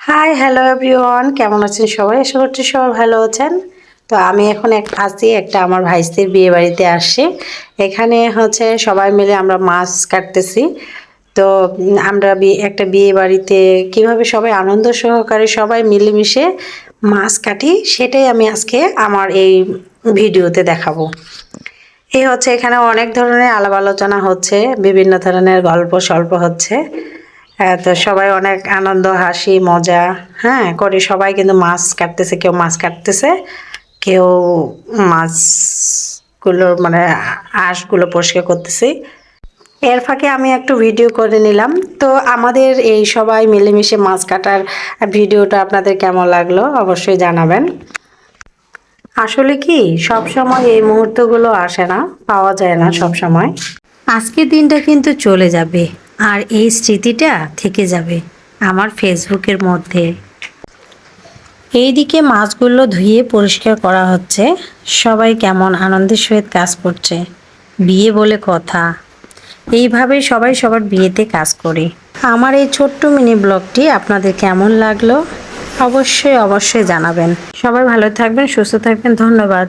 Hi hello everyone, কেমন আছেন সবাই? আশা করছি সবাই ভালো আছেন। তো আমি এখন আছি একটা আমার ভাইস্তির বিয়ে বাড়িতে আসছি। এখানে হচ্ছে সবাই মিলে আমরা মাছ কাটতেছি। তো আমরা একটা বিয়ে বাড়িতে কিভাবে সবাই আনন্দ সহকারে সবাই মিলেমিশে মাছ কাটি, সেটাই আমি আজকে আমার এই ভিডিওতে দেখাবো। এই হচ্ছে এখানে অনেক ধরনের আলাপ আলোচনা হচ্ছে, বিভিন্ন ধরনের গল্প সল্প হচ্ছে। হ্যাঁ, তো সবাই অনেক আনন্দ হাসি মজা হ্যাঁ করে সবাই কিন্তু মাছ কাটতেছে, কেউ মাছ কাটতেছে, কেউ মাছগুলো মানে আঁশগুলো পরিষ্কার করতেছে। এর ফাঁকে আমি একটু ভিডিও করে নিলাম। তো আমাদের এই সবাই মিলেমিশে মাছ কাটার ভিডিওটা আপনাদের কেমন লাগলো অবশ্যই জানাবেন। আসলে কি সব সময় এই মুহূর্তগুলো আসে না, পাওয়া যায় না সব সময়। আজকের দিনটা কিন্তু চলে যাবে, আর এই স্মৃতিটা থেকে যাবে আমার ফেসবুকের মধ্যে। এইদিকে মাছগুলো ধুয়ে পরিষ্কার করা হচ্ছে। সবাই কেমন আনন্দের সহিত কাজ করছে, বিয়ে বলে কথা। এইভাবেই সবাই সবার বিয়েতে কাজ করে। আমার এই ছোট্ট মিনি ব্লগটি আপনাদের কেমন লাগলো অবশ্যই অবশ্যই জানাবেন। সবাই ভালো থাকবেন, সুস্থ থাকবেন। ধন্যবাদ।